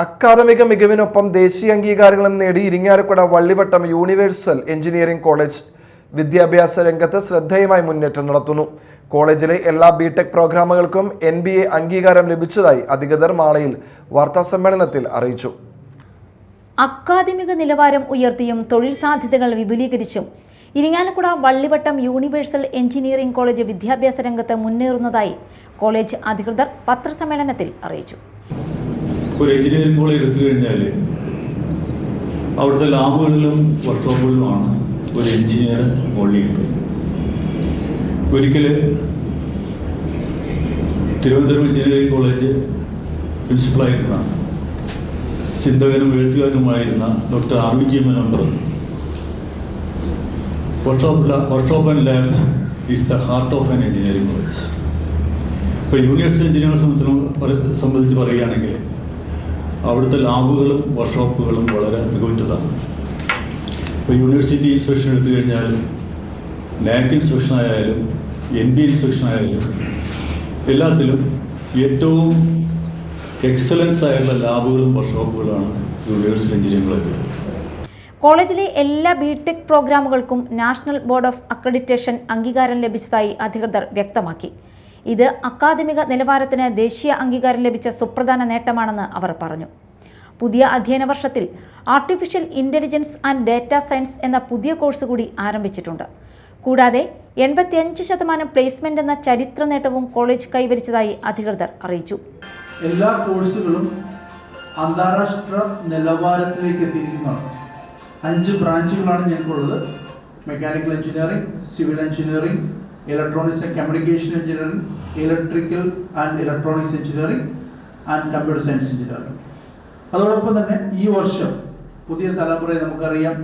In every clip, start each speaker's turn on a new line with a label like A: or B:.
A: അക്കാദമിക മികവിനൊപ്പം ദേശീയ അംഗീകാരങ്ങളും നേടി Irinjalakuda Vallivattam universal engineering college വിദ്യാഭ്യാസ രംഗത്ത് ശ്രദ്ധേയമായി മുന്നേറ്റം നടത്തുന്നു. കോളേജിലെ എല്ലാ ബിടെക് പ്രോഗ്രാമുകൾക്കും NBA അംഗീകാരം ലഭിച്ചതായി അധികൃതർ മാളയിൽ വാർത്താസമ്മേളനത്തിൽ അറിയിച്ചു.
B: അക്കാദമിക നിലവാരം ഉയർത്തിയും തൊഴിൽ സാധ്യതകൾ വിപുലീകരിച്ചും Irinjalakuda Vallivattam universal engineering college വിദ്യാഭ്യാസ രംഗത്ത് മുന്നേറുന്നതായി കോളേജ് അധികൃതർ പത്രസമ്മേളനത്തിൽ അറിയിച്ചു.
C: ഒരു എഞ്ചിനീയറിംഗ് കോളേജ് എടുത്തു കഴിഞ്ഞാൽ അവിടുത്തെ ലാബുകളിലും വർക്ക്ഷോപ്പുകളിലുമാണ് ഒരു എഞ്ചിനീയർ ഓടിയത്. ഒരിക്കൽ തിരുവനന്തപുരം എഞ്ചിനീയറിംഗ് കോളേജ് പ്രിൻസിപ്പളായിരുന്ന ചിന്തകനും എഴുത്തുകാരനുമായിരുന്ന ഡോക്ടർ RVG മേനോൻ പറഞ്ഞു, workshop and lab is the heart of an engineering college. ഇപ്പോൾ യൂണിവേഴ്സിറ്റി എഞ്ചിനീയറിംഗ് സംബന്ധിച്ച് പറയുകയാണെങ്കിൽ അവിടുത്തെ ലാബുകളും വർക്ക്ഷോപ്പുകളും വളരെ മികവുറ്റതാണ്. ഇപ്പോൾ യൂണിവേഴ്സിറ്റി ഇൻസ്പെക്ഷൻ എടുത്തു കഴിഞ്ഞാൽ NAC ഇൻസ്പെക്ഷൻ ആയാലും NBA ഇൻസ്പെക്ഷൻ ആയാലും എല്ലാത്തിലും ഏറ്റവും എക്സലൻസ് ആയുള്ള ലാബുകളും വർക്ക്ഷോപ്പുകളാണ് യൂണിവേഴ്സിറ്റി എഞ്ചിനീയറിംഗ് കോളേജ്.
B: കോളേജിലെ എല്ലാ ബിടെക് പ്രോഗ്രാമുകൾക്കും നാഷണൽ ബോർഡ് ഓഫ് അക്രഡിറ്റേഷൻ അംഗീകാരം ലഭിച്ചതായി അധികൃതർ വ്യക്തമാക്കി. ഇത് അക്കാദമിക നിലവാരത്തിന് ദേശീയ അംഗീകാരം ലഭിച്ച സുപ്രധാന നേട്ടമാണെന്ന് അവർ പറഞ്ഞു. പുതിയ അധ്യയന വർഷത്തിൽ artificial intelligence and data science എന്ന പുതിയ കോഴ്സ് കൂടി ആരംഭിച്ചിട്ടുണ്ട്. കൂടാതെ 85% പ്ലേസ്മെന്റ് എന്ന ചരിത്ര നേട്ടവും കോളേജ് കൈവരിച്ചതായി അധികൃതർ അറിയിച്ചു.
D: എല്ലാ കോഴ്സുകളും അന്താരാഷ്ട്ര നിലവാരത്തിലേക്ക് എത്തിയിരിക്കുന്നതാണ്. 5 ബ്രാഞ്ചുകളാണ് ഞങ്ങൾക്കുള്ളത്. Mechanical engineering, civil engineering, electronics and communication engineering, electrical and electronics engineering and computer science engineering. അതോടൊപ്പം തന്നെ ഈ വർഷം പുതിയ തലമുറയെ നമുക്കറിയാം,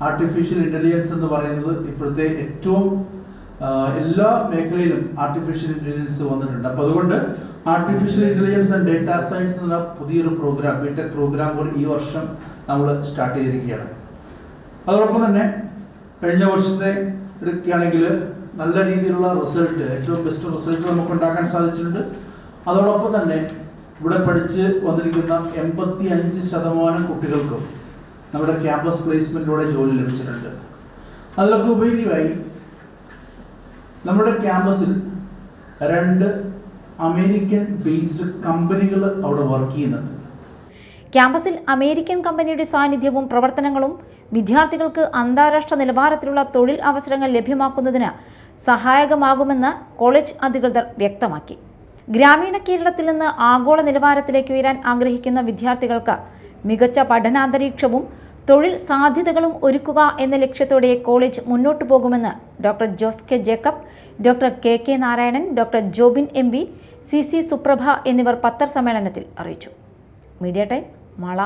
D: ആർട്ടിഫിഷ്യൽ ഇൻ്റലിജൻസ് എന്ന് പറയുന്നത് ഇപ്പോഴത്തെ ഏറ്റവും എല്ലാ മേഖലയിലും ആർട്ടിഫിഷ്യൽ ഇൻ്റലിജൻസ് വന്നിട്ടുണ്ട്. അപ്പോൾ അതുകൊണ്ട് artificial intelligence and data science എന്ന പുതിയൊരു പ്രോഗ്രാം, ബിടെക് പ്രോഗ്രാം കൂടി ഈ വർഷം നമ്മൾ സ്റ്റാർട്ട് ചെയ്തിരിക്കുകയാണ്. അതോടൊപ്പം തന്നെ കഴിഞ്ഞ വർഷത്തെ എടുക്കുകയാണെങ്കിൽ നല്ല രീതിയിലുള്ള റിസൾട്ട്, ഏറ്റവും ബെസ്റ്റ് റിസൾട്ട് നമുക്ക് ഉണ്ടാക്കാൻ സാധിച്ചിട്ടുണ്ട്. അതോടൊപ്പം തന്നെ ഇവിടെ പഠിച്ച് വന്നിരിക്കുന്ന 85% കുട്ടികൾക്കും നമ്മുടെ ക്യാമ്പസ് പ്ലേസ്മെൻറ്റിലൂടെ ജോലി ലഭിച്ചിട്ടുണ്ട്. അതിലൊക്കെ ഉപരിയായി നമ്മുടെ ക്യാമ്പസിൽ 2 അമേരിക്കൻ ബേസ്ഡ് കമ്പനികൾ അവിടെ വർക്ക് ചെയ്യുന്നുണ്ട്.
B: ക്യാമ്പസിൽ അമേരിക്കൻ കമ്പനിയുടെ സാന്നിധ്യവും പ്രവർത്തനങ്ങളും വിദ്യാർത്ഥികൾക്ക് അന്താരാഷ്ട്ര നിലവാരത്തിലുള്ള തൊഴിൽ അവസരങ്ങൾ ലഭ്യമാക്കുന്നതിന് സഹായകമാകുമെന്ന് കോളേജ് അധികൃതർ വ്യക്തമാക്കി. ഗ്രാമീണ കേരളത്തിൽ നിന്ന് ആഗോള നിലവാരത്തിലേക്ക് ഉയരാൻ ആഗ്രഹിക്കുന്ന വിദ്യാർത്ഥികൾക്ക് മികച്ച പഠനാന്തരീക്ഷവും തൊഴിൽ സാധ്യതകളും ഒരുക്കുക എന്ന ലക്ഷ്യത്തോടെ കോളേജ് മുന്നോട്ടു പോകുമെന്ന് doctor Jose K Jacob, doctor K Narayanan, doctor Jobin MB, CC സുപ്രഭ എന്നിവർ പത്രസമ്മേളനത്തിൽ അറിയിച്ചു. Media time, Mala.